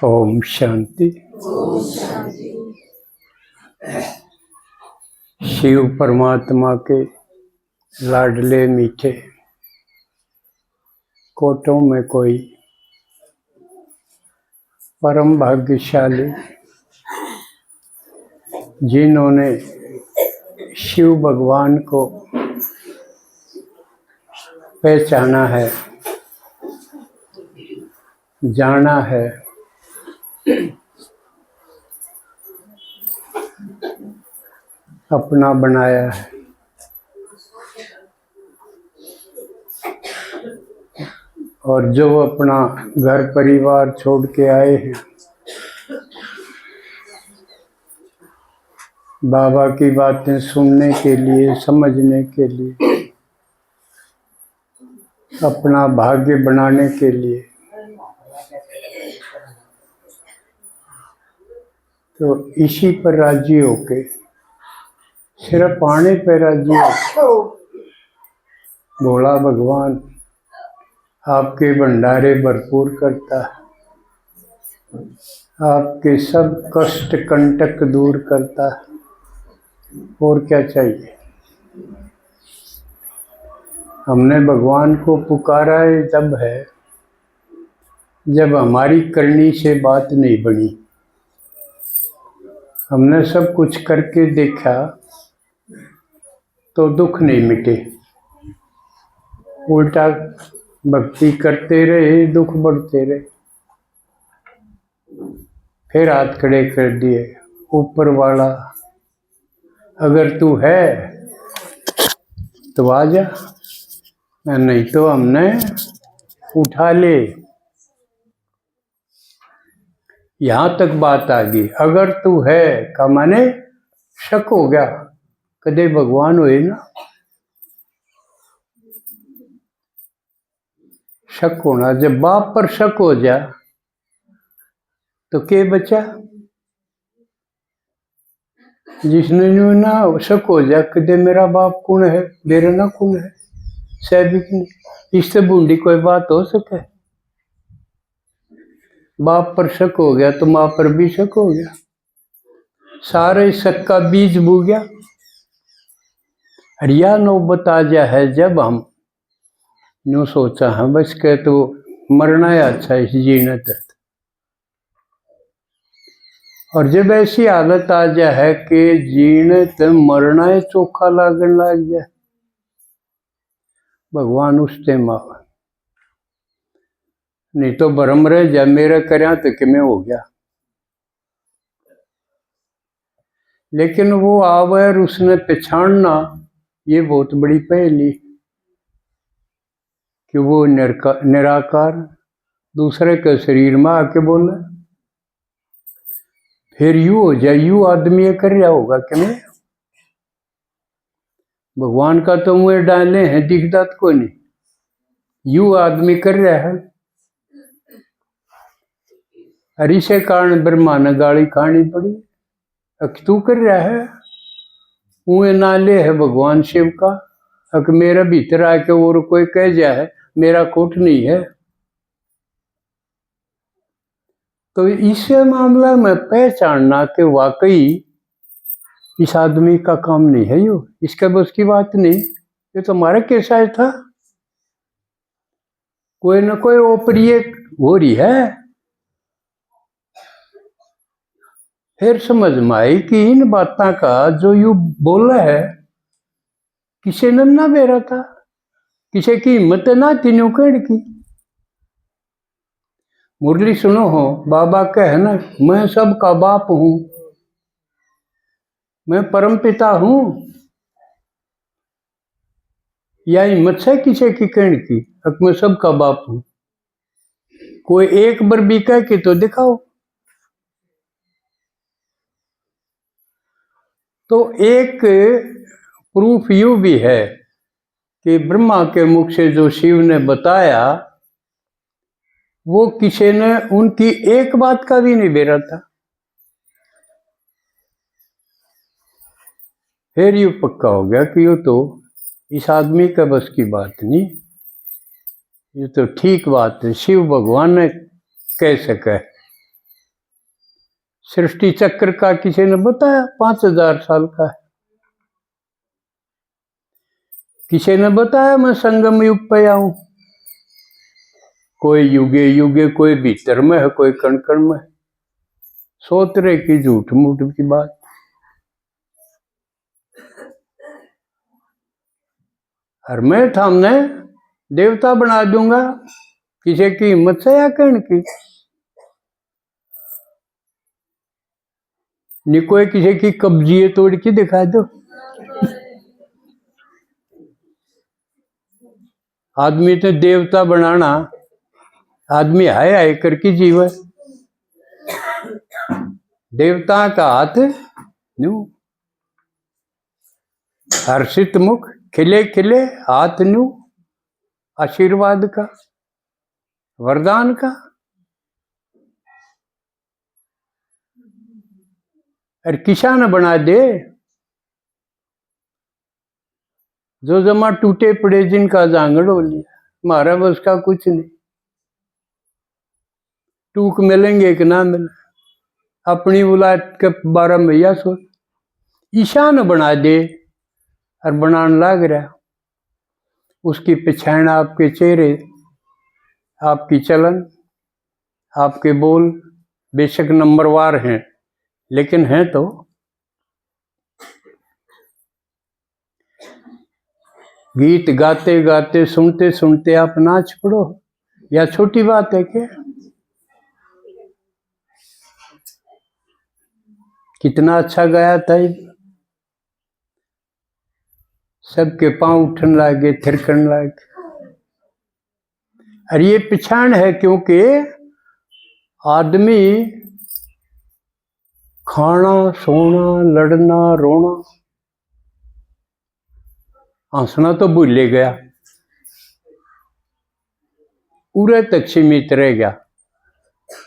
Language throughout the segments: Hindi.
ओम शांति। शिव परमात्मा के लाडले मीठे कोटों में कोई परम भाग्यशाली जिन्होंने शिव भगवान को पहचाना है, जाना है, अपना बनाया है। और जो अपना घर परिवार छोड़ के आए हैं, बाबा की बातें सुनने के लिए, समझने के लिए, अपना भाग्य बनाने के लिए, तो इसी पर राजी होके, सिर्फ आने पर राजी होके भोला भगवान आपके भंडारे भरपूर करता है, आपके सब कष्ट कंटक दूर करता है। और क्या चाहिए? हमने भगवान को पुकारा है तब है जब हमारी करनी से बात नहीं बनी। हमने सब कुछ करके देखा तो दुख नहीं मिटे, उल्टा भक्ति करते रहे, दुख बढ़ते रहे। फिर हाथ खड़े कर दिए, ऊपर वाला अगर तू है तो आ जा, नहीं तो हमने उठा ले। यहाँ तक बात आ गई। अगर तू है का माने शक हो गया, कदे भगवान हुए ना, शक होना। जब बाप पर शक हो जा तो के बचा? जिसने ना शक हो जा कदे मेरा बाप कौन है, मेरा ना कौन है, सैबिक नहीं। इससे बूंदी कोई बात हो सके? बाप पर शक हो गया तो माँ पर भी शक हो गया, सारे शक का बीज बू गया। हरिया नौबत आ जा है जब हम यूँ सोचा है बस के तो मरना है अच्छा इस जीने तक। और जब ऐसी हालत आ जा है कि जीने तक मरना है चोखा लागन लाग जाए, भगवान उस टाइम आवा, नहीं तो भरम रह जा मेरा करया तो कि मैं हो गया। लेकिन वो आवे और उसने पहचानना, ये बहुत बड़ी पहली कि वो निराकार दूसरे के शरीर में आके बोले। फिर यू हो जाए, यू आदमी कर रहा होगा कि मैं भगवान का तो मुँह डाले हैं दिखता को नहीं, यू आदमी कर रहा है। हरि से कारण ब्रह्मा ने गाली खानी पड़ी, तू कर रहा है। मुँह नाले है भगवान शिव का, अक मेरा भीतर आके और कोई कह जाए मेरा कोट नहीं है। तो इस मामला में पहचानना कि वाकई इस आदमी का काम नहीं है, यो इसका बस की बात नहीं, ये तो हमारा कैसा था, कोई ना कोई ओपरी हो रही है। फिर समझ में आई कि इन बातों का जो यू बोला है किसी ने ना बेरा था, किसी की हिम्मत ना थी नुकड़ की। मुरली सुनो हो, बाबा कहे ना मैं सबका बाप हूं, मैं परम पिता हूं, या हिम्मत से किसी की कहने की अब मैं सबका बाप हूं? कोई एक बार भी कह के तो दिखाओ। तो एक प्रूफ यू भी है कि ब्रह्मा के मुख से जो शिव ने बताया वो किसी ने उनकी एक बात का भी नहीं बेरा था। फिर ये पक्का हो गया कि ये तो इस आदमी का बस की बात नहीं, ये तो ठीक बात है, शिव भगवान ने कह सका। सृष्टि चक्र का किसी ने बताया 5000 साल का है, किसी ने बताया मैं संगम युग पे आऊं, कोई युगे युगे, कोई भीतर में है, कोई कण कण में है। 100 तरह की झूठ मूठ की बात। और मैं थामने देवता बना दूंगा, किसी की हिम्मत से या कहने की नहीं, कोई किसी की कब्जिए तोड़ के दिखा दो। आदमी तो देवता बनाना, आदमी हाय हाय करके जीवे, देवता का हाथ न्यू हर्षित मुख, खिले खिले हाथ न्यू, आशीर्वाद का, वरदान का। और किसान बना दे, जो जमा टूटे पड़े जिनका जांगड़ हो लिया, हमारा बस का कुछ नहीं। टूक मिलेंगे कि ना मिले, अपनी बुलात के 12 मैया सोच, ईशान बना दे और बनाने लग रहा। उसकी पहचान आपके चेहरे, आपकी चलन, आपके बोल बेशक नंबरवार हैं, लेकिन हैं तो गीत गाते गाते, सुनते सुनते आप नाच पड़ो, या छोटी बात है क्या? कितना अच्छा गाया था, सबके पांव उठन लागे, थिरकन लागे। और ये पहचान है क्योंकि आदमी खाना, सोना, लड़ना, रोना, हंसना तो भूल गया, पूरे तक सीमित रह गया।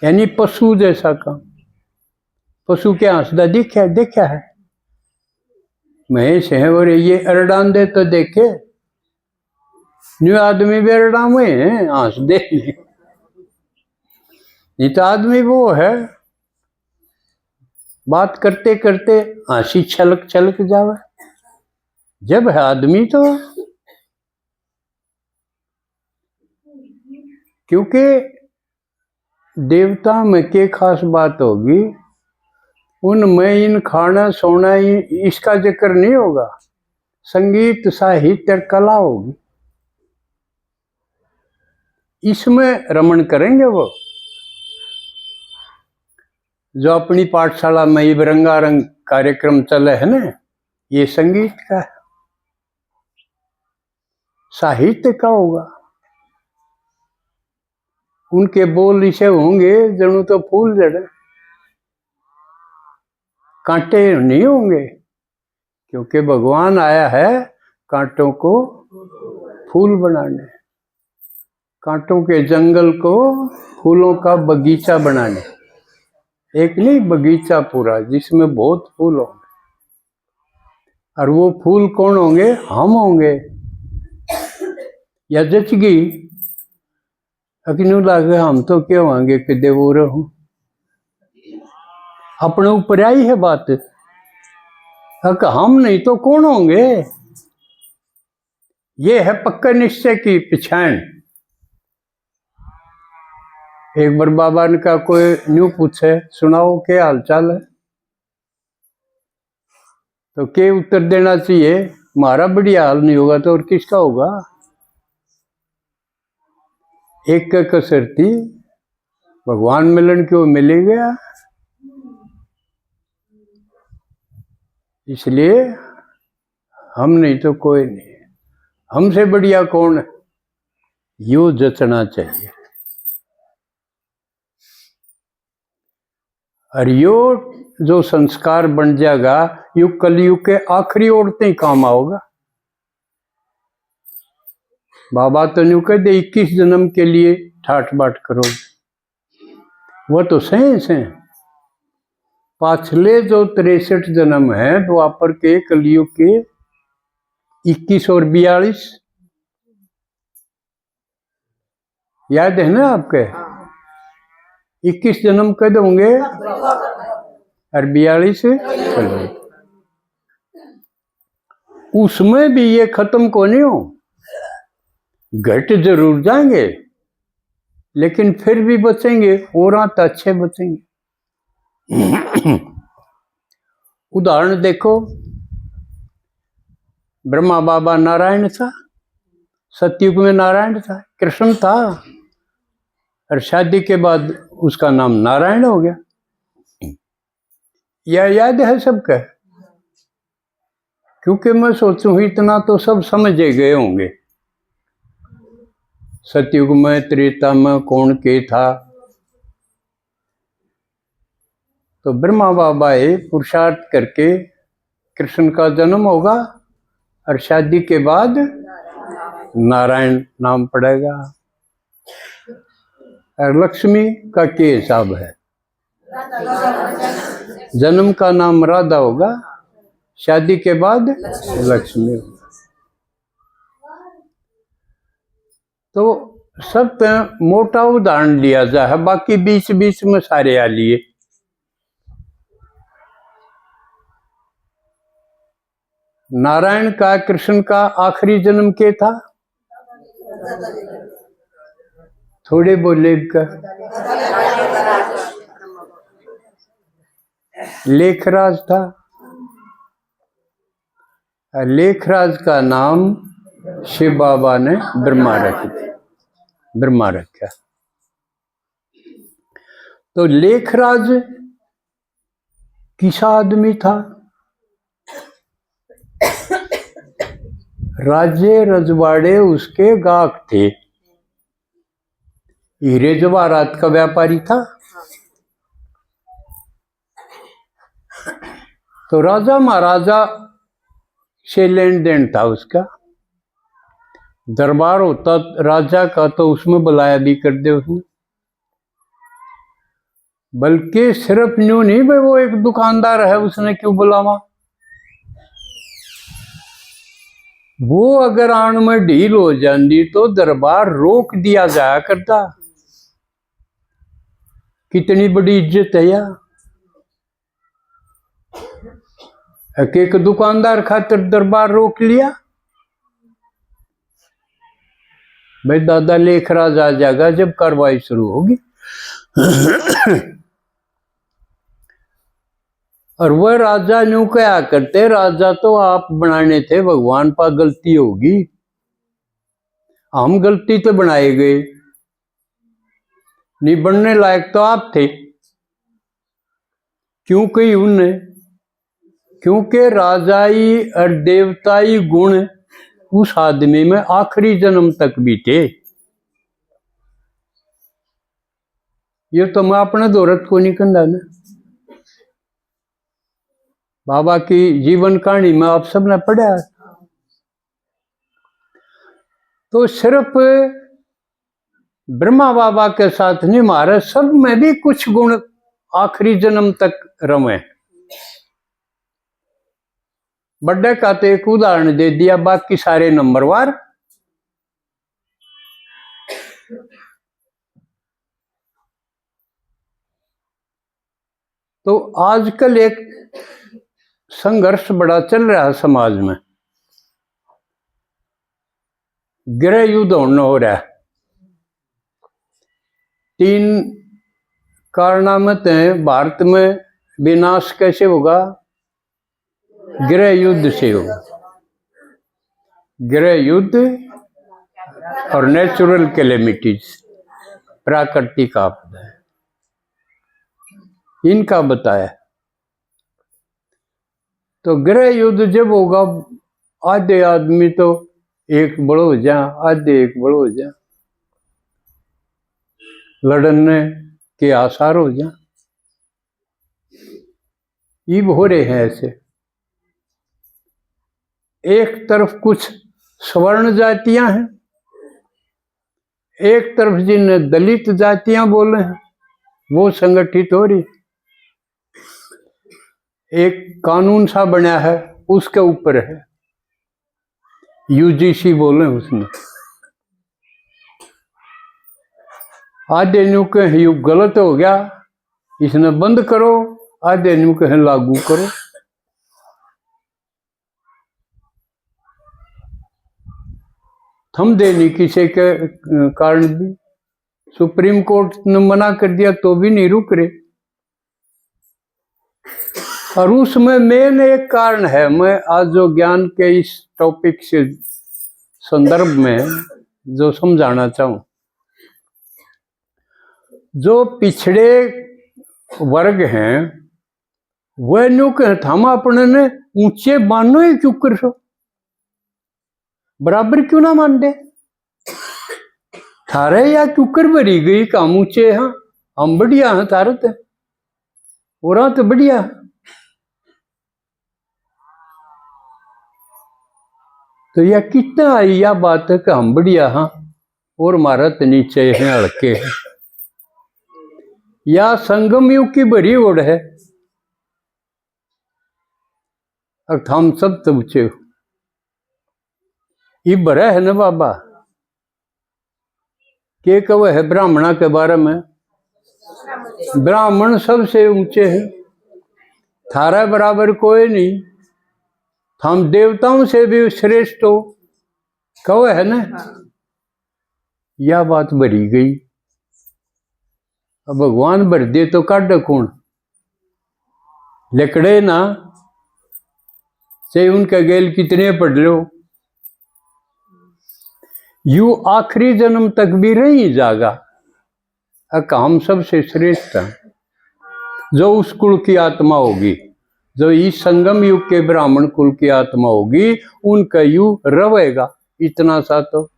यानी पशु जैसा काम। पशु क्या हंसदा देखा है? महेश है और ये अरडान दे तो देखे, न्यू आदमी भी अरडाम हुए हैं, हंस दे नहीं तो आदमी वो है, बात करते करते हंसी छलक छलक जावे। जब है आदमी तो, क्योंकि देवता में के खास बात होगी, उनमें इन खाना सोना इसका जिक्र नहीं होगा, संगीत साहित्य कला होगी, इसमें रमण करेंगे वो। जो अपनी पाठशाला में ये रंगारंग कार्यक्रम चले है ना, ये संगीत का है, साहित्य का होगा। उनके बोल इसे होंगे जणु तो फूल जड़े, कांटे नहीं होंगे, क्योंकि भगवान आया है कांटों को फूल बनाने, कांटों के जंगल को फूलों का बगीचा बनाने। एक नहीं, बगीचा पूरा जिसमें बहुत फूल होंगे। और वो फूल कौन होंगे? हम होंगे। या जचगी अग्नि लागे, हम तो क्या होंगे कि देवो रहूं, अपने ऊपर आई है बात। हम नहीं तो कौन होंगे? ये है पक्का निश्चय की पहचान। एक बार बाबा ने कहा, कोई न्यू पूछे सुनाओ क्या हाल चाल है, तो क्या उत्तर देना चाहिए? हमारा बढ़िया हाल नहीं होगा तो और किसका होगा? एक का कसर थी, भगवान मिलन क्यों मिल गया, इसलिए हम नहीं तो कोई नहीं, हमसे बढ़िया कौन है, यो जचना चाहिए। और यो जो संस्कार बन जाएगा, युग कलयुग के आखिरी औरतें ही काम आओगा। बाबा तो न्यू कह दे 21 जन्म के लिए ठाट बाट करोगे, वो तो सेंस है। पाछले जो 63 जन्म है द्वापर के, कलयुग के 21 और 42, याद है ना आपके? 21 जन्म कद होंगे और 42 कलयुग। उसमें भी ये खत्म को नहीं हो, घट जरूर जाएंगे लेकिन फिर भी बचेंगे, और तो अच्छे बचेंगे। उदाहरण देखो, ब्रह्मा बाबा नारायण था, सतयुग में नारायण था, कृष्ण था, और शादी के बाद उसका नाम नारायण हो गया। यह याद है सबका? क्योंकि मैं सोचूं इतना तो सब समझे गए होंगे, सतयुग में त्रेता में कौन के था। तो ब्रह्मा बाबा पुरुषार्थ करके कृष्ण का जन्म होगा और शादी के बाद नारायण नाम पड़ेगा। और लक्ष्मी का क्या हिसाब है? जन्म का नाम राधा होगा, शादी के बाद लक्ष्मी होगा। तो सब पे मोटा उदाहरण लिया जाए, बाकी बीच बीच में सारे आ लिए। नारायण का, कृष्ण का आखिरी जन्म के था? थोड़े बोले का लेखराज था। लेखराज का नाम शिव बाबा ने ब्रह्मा रखा। तो लेखराज किसा आदमी था? राज्य रजवाड़े उसके गाहक थे, हीरे जवाहरात का व्यापारी था। तो राजा महाराजा से लेन देन था उसका, दरबार होता राजा का तो उसमें बुलाया भी कर दे उसने। बल्कि सिर्फ न्यू नहीं भाई, वो एक दुकानदार है उसने क्यों बुलावा, वो अगर आन में ढील हो जाती तो दरबार रोक दिया जाया करता। कितनी बड़ी इज्जत है यार, एक दुकानदार खातिर दरबार रोक लिया। भाई दादा लेखराज आ जाएगा जब कार्रवाई शुरू होगी। और वह राजा न्यू क्या करते, राजा तो आप बनाने थे, भगवान पर गलती होगी, हम गलती तो बनाए गए, नहीं बनने लायक तो आप थे। क्यों कही उनने? क्योंकि राजाई और देवताई गुण उस आदमी में आखिरी जन्म तक भी थे। ये तो मैं अपने दौरत को नहीं कहना ना, बाबा की जीवन कहानी में आप सबने पढ़ा। तो सिर्फ ब्रह्मा बाबा के साथ नहीं, हमारे सब में भी कुछ गुण आखिरी जन्म तक रमे। बर्थडे का तो एक उदाहरण दे दिया, बाकी सारे नंबरवार। तो आजकल एक संघर्ष बड़ा चल रहा है समाज में, गृह युद्ध होना हो रहा है। 3 कारनामत हैं भारत में, विनाश कैसे होगा? गृह युद्ध से होगा। गृह युद्ध और नेचुरल कैलेमिटीज, प्राकृतिक आपदा, इनका बताया। तो गृह युद्ध जब होगा, आधे आदमी तो एक बड़ो हो जा, आधे एक बड़ो हो जा, लड़ने के आसार हो जा। ये हो रहे हैं ऐसे। एक तरफ कुछ स्वर्ण जातियां हैं, एक तरफ जिन्हें दलित जातियां बोले हैं, वो संगठित हो रही। एक कानून सा बना है, उसके ऊपर है, यूजीसी बोले उसने। आधे न्यू कहें यू गलत हो गया, इसने बंद करो, आधे न्यू कहें लागू करो। थम देनी किसी के कारण भी, सुप्रीम कोर्ट ने मना कर दिया तो भी नहीं रुक रहे। और उसमें मेन एक कारण है, मैं आज जो ज्ञान के इस टॉपिक से संदर्भ में जो समझाना चाहूं, जो पिछड़े वर्ग हैं वह न्यू कहते हम अपने ने ऊंचे मानो ही क्यों कर सो, बराबर क्यों ना मान दे, थारे या क्यूकर भरी गई काम ऊंचे हैं, हम बढ़िया हैं तारत है और तो बढ़िया। तो यह कितना आई यह बात है कि हम बढ़िया हैं और भारत नीचे हैं, हल्के हैं। या संगम युग की भरी ओढ़ है, और हम सब तो ऊंचे हो। ये भरा है ना बाबा, के कव है ब्राह्मणा के बारे में, ब्राह्मण सबसे ऊंचे हैं, थारा बराबर कोई नहीं, हम देवताओं से भी श्रेष्ठ हो, कव है ना। यह बात भरी गई, अब भगवान भर दे तो काट कौन, लकड़े ना से उनका गेल कितने पढ़ लो, यू आखिरी जन्म तक भी नहीं जागा। हम सबसे श्रेष्ठ हैं, जो उस कुल की आत्मा होगी, जो इस संगम युग के ब्राह्मण कुल की आत्मा होगी, उनका यू रहेगा। इतना सा तो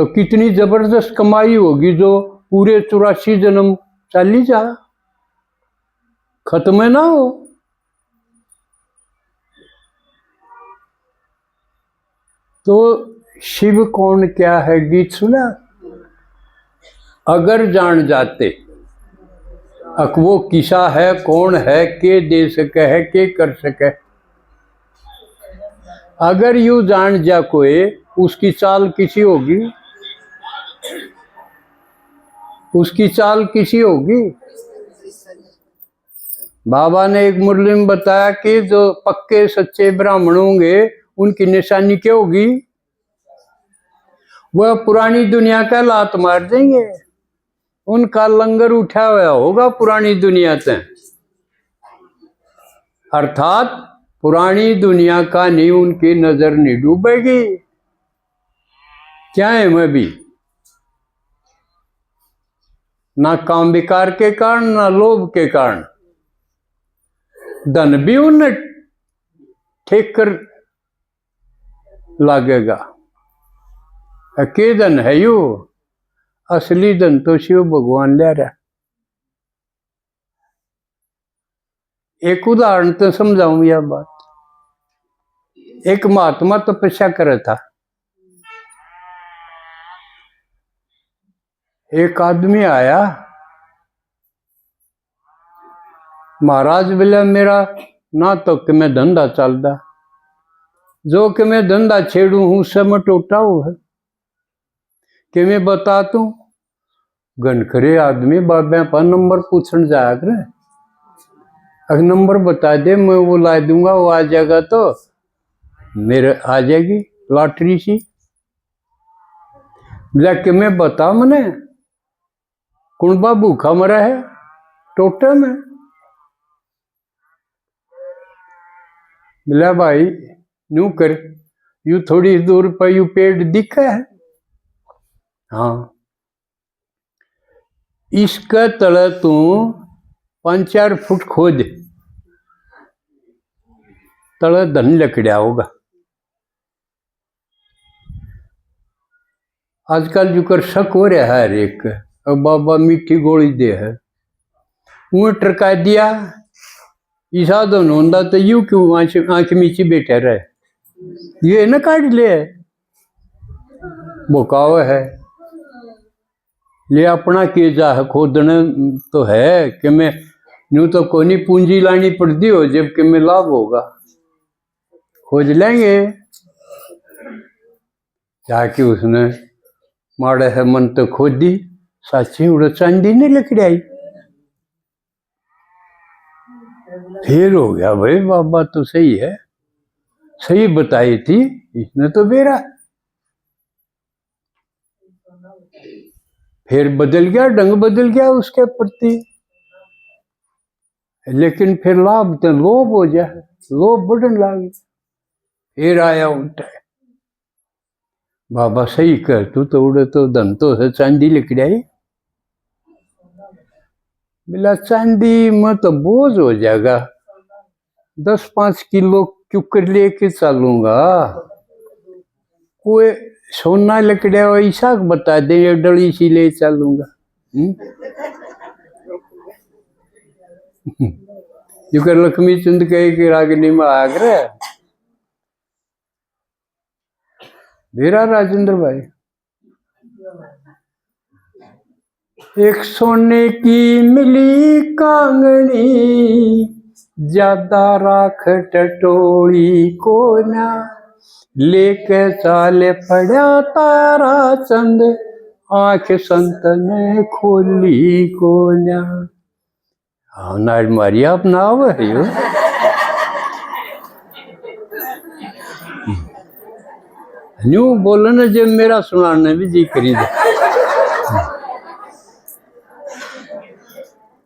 कितनी जबरदस्त कमाई होगी, जो पूरे 84 जन्म चली जा, खत्म ना हो। तो शिव कौन क्या है गीत सुना, अगर जान जाते अक वो किसा है, कौन है, के दे सके है, के कर सके। अगर यू जान जा कोई, उसकी चाल किसी होगी, उसकी चाल किसी होगी। बाबा ने एक मुरली में बताया कि जो पक्के सच्चे ब्राह्मण होंगे उनकी निशानी क्या होगी, वह पुरानी दुनिया का लात मार देंगे, उनका लंगर उठा हुआ होगा पुरानी दुनिया से, अर्थात पुरानी दुनिया का नहीं उनकी नजर नहीं डूबेगी। क्या है मैं भी ना काम विकार के कारण, ना लोभ के कारण, धन भी उन्हें ठेक कर लागेगा। के धन है यू, असली धन तो शिव भगवान ले रहा। एक उदाहरण तो समझाऊं यह बात। एक महात्मा तपस्या कर था, एक आदमी आया, महाराज बोले मेरा ना तो कि मैं धंधा चलता, जो कि मैं धंधा छेड़ू हूं उससे मैं टूटा हुआ है, कि मैं बता तू। गनखरे आदमी बाबा पर नंबर पूछने जाया करे, अगर नंबर बता दे मैं वो ला दूंगा, वो आ जाएगा तो मेरे आ जाएगी लॉटरी सी। कि मैं बता मने कुणबा भूखा मरा है टोटे में। बोला भाई न्यू कर, यू थोड़ी दूर पर यू पेड़ दिखा है, हाँ इसका तले तू 5-4 फुट खोद, तले धन लकड़ा होगा। आजकल जो कर शक हो रहा है एक, अब बाबा मीठी गोली दे है, वो टरका दिया, ईसा दोनों होंदा तो यू क्यों आंख मीची बैठे रहे, ये न काट ले, बोकाव है। ले अपना किए जा खोदने तो है कि मैं यूं तो कोई पूंजी लानी पड़ती हो जब कि में लाभ होगा, खोज लेंगे। जाके उसने माड़े है मन तो खोदी, साची उड़ चांदी नहीं लकड़ी आई। फिर हो गया भाई बाबा तो सही है, सही बताई थी इसने तो बेरा। फिर बदल गया, ढंग बदल गया उसके प्रति, लेकिन फिर लाभ तो लोभ हो जाए, लोभ बढ़ने लगे। फिर आया उल्टा, बाबा सही कर, तू तो उड़े तो धन तो है चांदी लकड़ी आई। बोला चांदी में तो बोझ हो जाएगा, 10-5 किलो क्यों कर लेके चलूंगा, कोई सोना लकड़िया ऐसा बता दे डली सी ले चलूंगा। जो कर लक्ष्मी चंद कहे कि रागिनी में आगरा मेरा राजेंद्र भाई, एक सोने की मिली कांगनी, ज्यादा राख टटोली को ना, लेके चाले पड़ा तारा चंद, आंख संत ने खोली को ना। हाँ नाड़ मारी आप नाव है यो। न्यू बोलो ना जब मेरा सुनाने भी जी करी दे।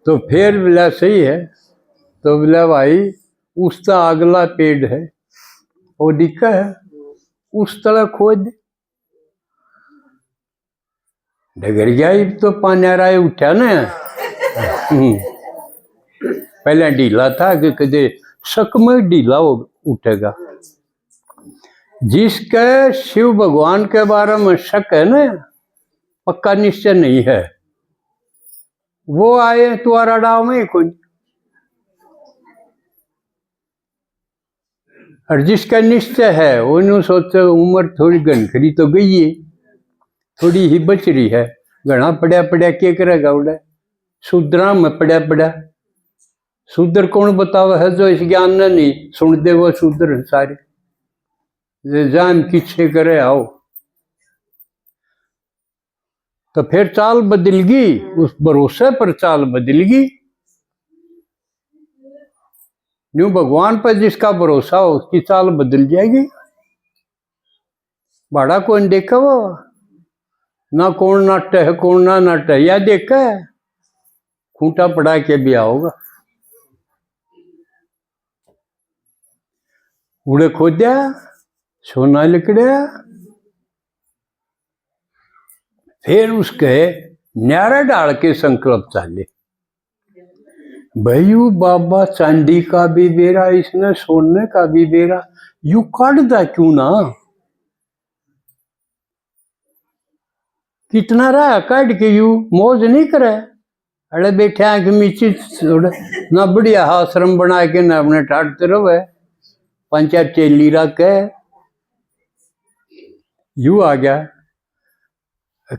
तो फिर बोला सही है, तो बोला भाई उसका अगला पेड़ है वो दिखा है, उस तरह खोद। डगर गया तो पानी उठा ना, पहले ढीला था कि कदे शक में ढीला उठेगा। जिसके शिव भगवान के बारे में शक है ना, पक्का निश्चय नहीं है, वो आए तुम्हारा डाव में कोई। और जिसका निश्चय है वो सोचे उम्र थोड़ी घनखरी तो गई है, थोड़ी ही बच रही है, घना पड़ा पड़ा क्या करेगा उड़ा, शूद्रा में पड़ा पड़ा। शूद्र कौन बतावा है, जो इस ज्ञान ने नहीं सुन दे वो शूद्र सारे, जान किच्छे करे आओ। तो फिर चाल बदल गई, उस भरोसे पर चाल बदल गई। न्यू भगवान पर जिसका भरोसा हो उसकी चाल बदल जाएगी। बड़ा कौन देखा वो ना, कौन नाट है कौन ना नाट है, या देखा है खूंटा पड़ा के भी आओगा। उड़े खोद्या सोना लकड़िया, फिर उसके न्यारा डाल के संकल्प चाले, भैयू बाबा चांदी का भी बेरा इसने, सोने का भी बेरा, यू काटदा क्यों ना, कितना रहा काट के यू मौज नहीं करे। अरे बैठे आंख मीची ना बढ़िया आश्रम बना के ना अपने ठाटते रहे, पंचायत चेली रख यू आ गया।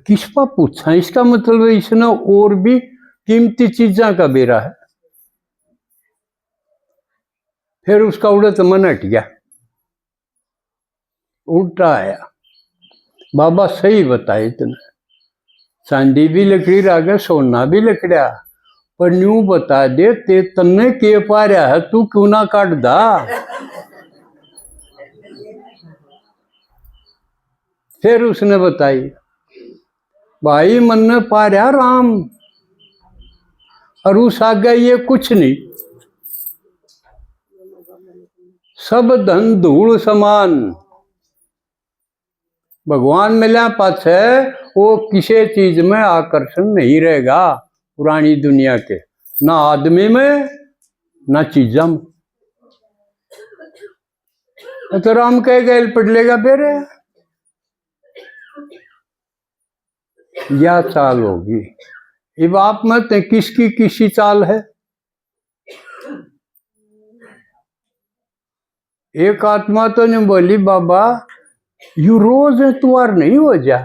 किस पा पूछा, इसका मतलब इसने और भी कीमती चीजा का बेरा है। फिर उसका उड़े तो मन हट गया, उल्टा आया। बाबा सही बताए इतने, चांदी भी लकड़ी रागे सोना भी लकड़ा, पर न्यू बता दे ते तन्ने के पा रहा है, तू क्यों ना काट दा। फिर उसने बताई, भाई मन ने पा रहा राम, और उस आगे ये कुछ नहीं, सब धन धूल समान। भगवान मिला पाछे वो किसी चीज में आकर्षण नहीं रहेगा, पुरानी दुनिया के, ना आदमी में ना चीजा में। तो राम कह गए पढ़ लेगा फिर, या चाल होगी। अब आप में किसकी किसी चाल है। एक आत्मा तो ने बोली बाबा यू रोज तुआर नहीं हो जा।